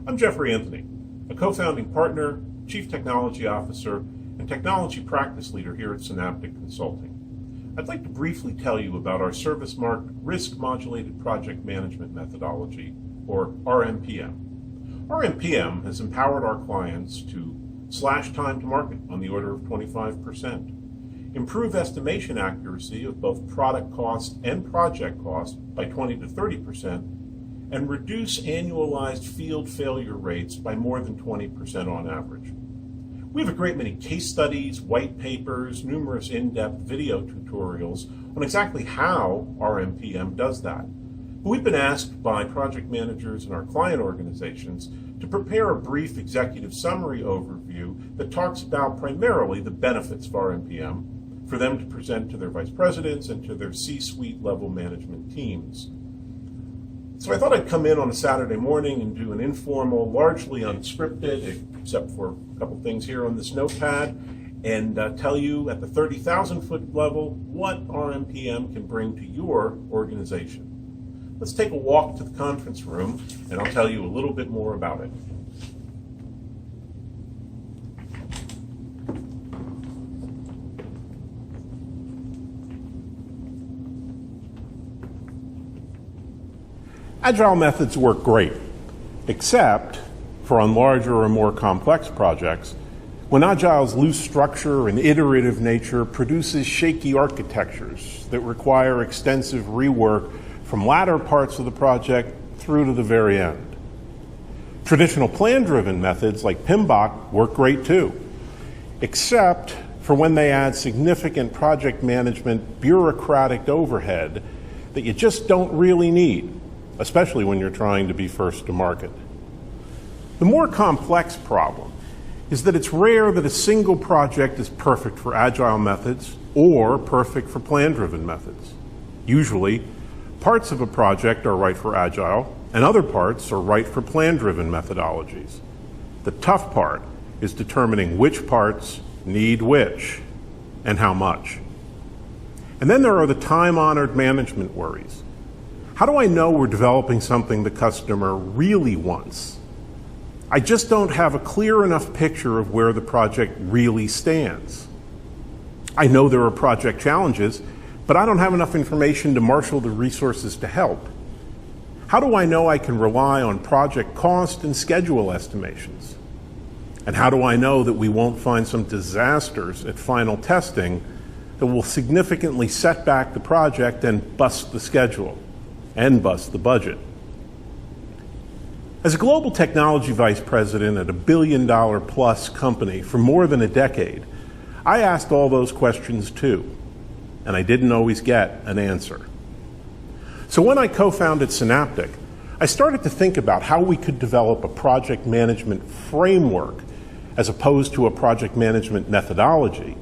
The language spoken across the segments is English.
I'm Jeffrey Anthony, a co-founding partner, chief technology officer, and technology practice leader here at Synaptic Consulting. I'd like to briefly tell you about our service-marked risk-modulated project management methodology, or RMPM. RMPM has empowered our clients to slash time to market on the order of 25%, improve estimation accuracy of both product cost and project cost by 20 to 30%, and reduce annualized field failure rates by more than 20% on average. We have a great many case studies, white papers, numerous in-depth video tutorials on exactly how RMPM does that. But we've been asked by project managers and our client organizations to prepare a brief executive summary overview that talks about primarily the benefits of RMPM for them to present to their vice presidents and to their C-suite level management teams. So I thought I'd come in on a Saturday morning and do an informal, largely unscripted, except for a couple things here on this notepad, and tell you at the 30,000 foot level what RMPM can bring to your organization. Let's take a walk to the conference room and I'll tell you a little bit more about it. Agile methods work great, except for on larger or more complex projects, when Agile's loose structure and iterative nature produces shaky architectures that require extensive rework from latter parts of the project through to the very end. Traditional plan-driven methods like PMBOK work great too, except for when they add significant project management bureaucratic overhead that you just don't really need, especially when you're trying to be first to market. The more complex problem is that it's rare that a single project is perfect for Agile methods or perfect for plan-driven methods. Usually, parts of a project are right for Agile and other parts are right for plan-driven methodologies. The tough part is determining which parts need which and how much. And then there are the time-honored management worries. How do I know we're developing something the customer really wants? I just don't have a clear enough picture of where the project really stands. I know there are project challenges, but I don't have enough information to marshal the resources to help. How do I know I can rely on project cost and schedule estimations? And how do I know that we won't find some disasters at final testing that will significantly set back the project and bust the schedule? And bust the budget. As a global technology vice president at a $1 billion plus company for more than a decade, I asked all those questions too, and I didn't always get an answer. So when I co-founded Synaptic, I started to think about how we could develop a project management framework as opposed to a project management methodology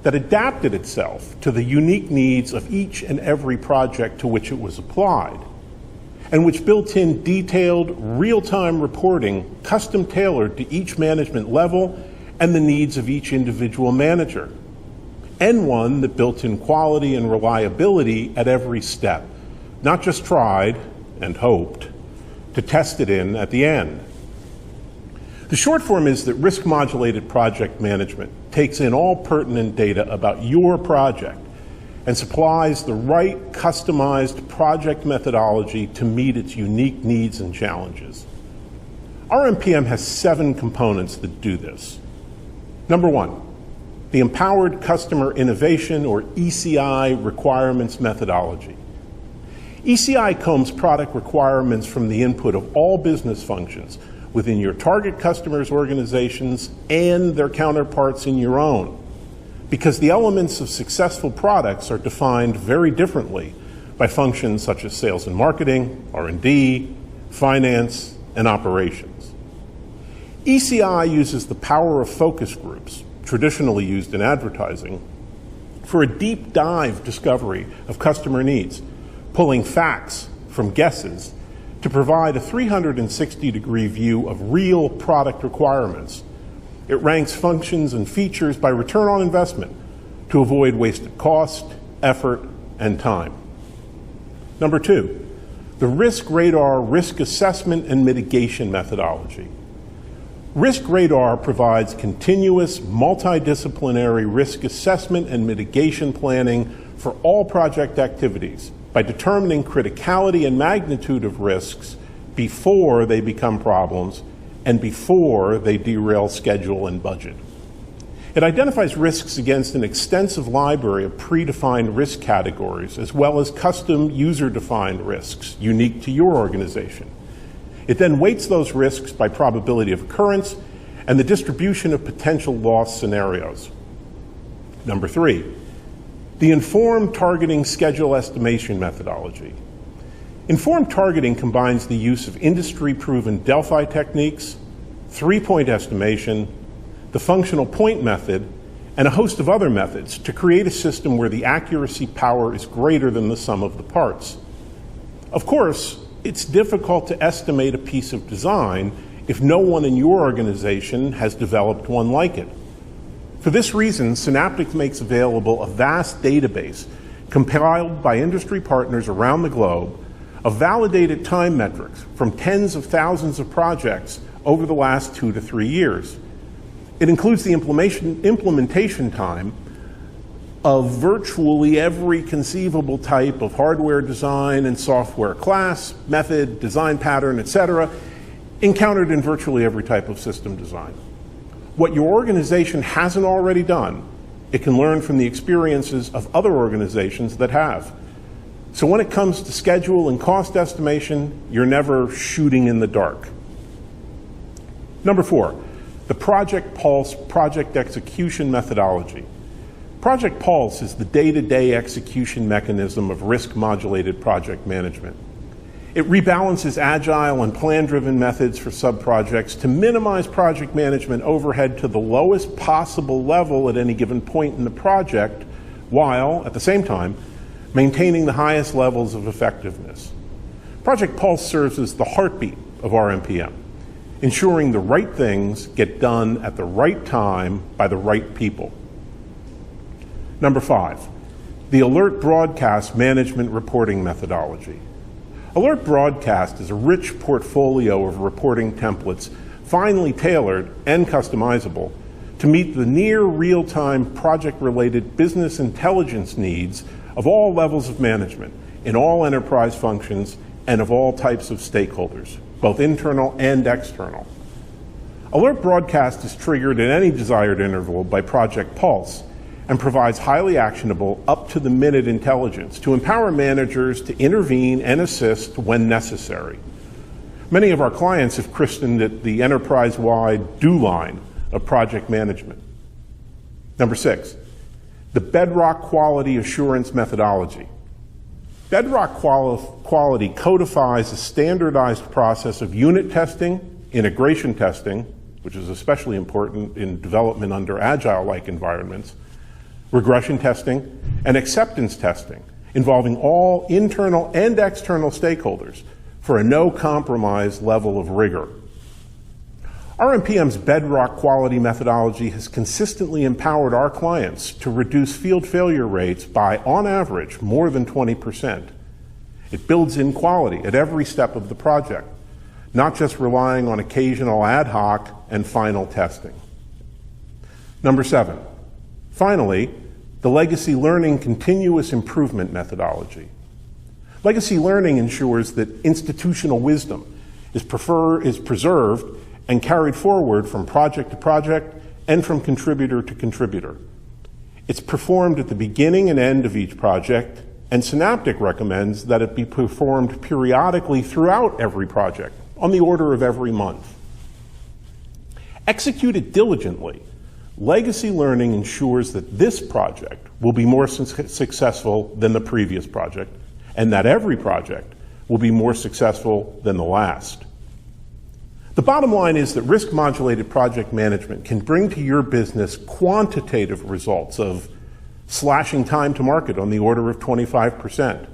that adapted itself to the unique needs of each and every project to which it was applied, and which built in detailed, real-time reporting custom-tailored to each management level and the needs of each individual manager, and one that built in quality and reliability at every step, not just tried and hoped to test it in at the end. The short form is that risk-modulated project management takes in all pertinent data about your project and supplies the right customized project methodology to meet its unique needs and challenges. RMPM has 7 components that do this. Number 1, the Empowered Customer Innovation, or ECI, requirements methodology. ECI combs product requirements from the input of all business functions within your target customers' organizations and their counterparts in your own, because the elements of successful products are defined very differently by functions such as sales and marketing, R&D, finance, and operations. ECI uses the power of focus groups, traditionally used in advertising, for a deep dive discovery of customer needs, pulling facts from guesses to provide a 360-degree view of real product requirements. It ranks functions and features by return on investment to avoid wasted cost, effort, and time. Number 2, the Risk Radar Risk Assessment and Mitigation Methodology. Risk Radar provides continuous multidisciplinary risk assessment and mitigation planning for all project activities by determining criticality and magnitude of risks before they become problems and before they derail schedule and budget. It identifies risks against an extensive library of predefined risk categories as well as custom user-defined risks unique to your organization. It then weights those risks by probability of occurrence and the distribution of potential loss scenarios. Number 3, the Informed Targeting Schedule Estimation Methodology. Informed targeting combines the use of industry-proven Delphi techniques, three-point estimation, the functional point method, and a host of other methods to create a system where the accuracy power is greater than the sum of the parts. Of course, it's difficult to estimate a piece of design if no one in your organization has developed one like it. For this reason, Synaptics makes available a vast database compiled by industry partners around the globe of validated time metrics from tens of thousands of projects over the last 2 to 3 years. It includes the implementation time of virtually every conceivable type of hardware design and software class, method, design pattern, etc., encountered in virtually every type of system design. What your organization hasn't already done, it can learn from the experiences of other organizations that have. So when it comes to schedule and cost estimation, you're never shooting in the dark. Number 4, the Project Pulse project execution methodology. Project Pulse is the day-to-day execution mechanism of risk-modulated project management. It rebalances agile and plan-driven methods for sub-projects to minimize project management overhead to the lowest possible level at any given point in the project, while, at the same time, maintaining the highest levels of effectiveness. Project Pulse serves as the heartbeat of RMPM, ensuring the right things get done at the right time by the right people. Number 5, the Alert Broadcast Management Reporting Methodology. Alert Broadcast is a rich portfolio of reporting templates, finely tailored and customizable to meet the near real-time project-related business intelligence needs of all levels of management, in all enterprise functions, and of all types of stakeholders, both internal and external. Alert Broadcast is triggered at any desired interval by Project Pulse and provides highly actionable, up-to-the-minute intelligence to empower managers to intervene and assist when necessary. Many of our clients have christened it the enterprise-wide DO line of project management. Number 6, the Bedrock Quality Assurance Methodology. Bedrock Quality codifies a standardized process of unit testing, integration testing, which is especially important in development under agile-like environments, regression testing, and acceptance testing, involving all internal and external stakeholders for a no-compromise level of rigor. RMPM's Bedrock Quality methodology has consistently empowered our clients to reduce field failure rates by, on average, more than 20%. It builds in quality at every step of the project, not just relying on occasional ad hoc and final testing. Number 7, finally, the Legacy Learning Continuous Improvement Methodology. Legacy learning ensures that institutional wisdom is preserved and carried forward from project to project and from contributor to contributor. It's performed at the beginning and end of each project, and Synaptic recommends that it be performed periodically throughout every project, on the order of every month. Executed diligently, legacy learning ensures that this project will be more successful than the previous project, and that every project will be more successful than the last. The bottom line is that risk-modulated project management can bring to your business quantitative results of slashing time to market on the order of 25%,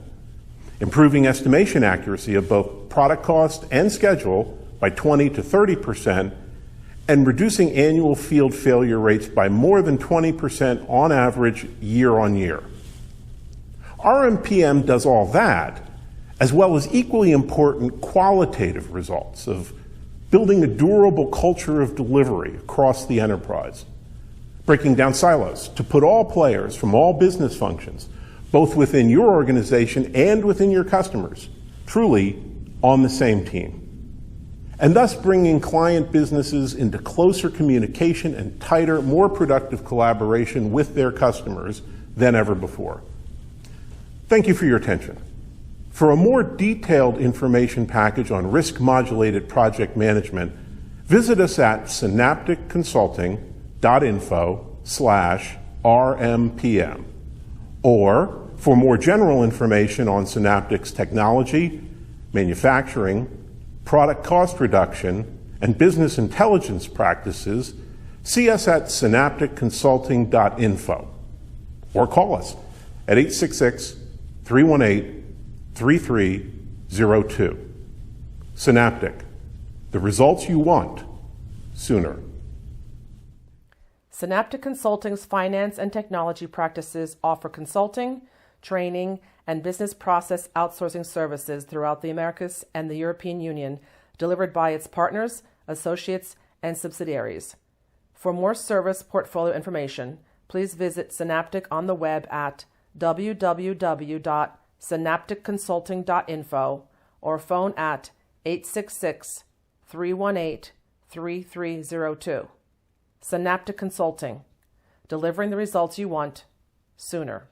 improving estimation accuracy of both product cost and schedule by 20 to 30%, and reducing annual field failure rates by more than 20% on average year on year. RMPM does all that as well as equally important qualitative results of building a durable culture of delivery across the enterprise, breaking down silos to put all players from all business functions, both within your organization and within your customers, truly on the same team, and thus bringing client businesses into closer communication and tighter, more productive collaboration with their customers than ever before. Thank you for your attention. For a more detailed information package on risk-modulated project management, visit us at synapticconsulting.info/RMPM. Or, for more general information on Synaptic's technology, manufacturing, product cost reduction, and business intelligence practices, see us at synapticconsulting.info. Or call us at 866-318-3302. Synaptic, the results you want, sooner. Synaptic Consulting's finance and technology practices offer consulting, training, and business process outsourcing services throughout the Americas and the European Union, delivered by its partners, associates, and subsidiaries. For more service portfolio information, please visit Synaptic on the web at www.synapticconsulting.info or phone at 866-318-3302. Synaptic Consulting, delivering the results you want, sooner.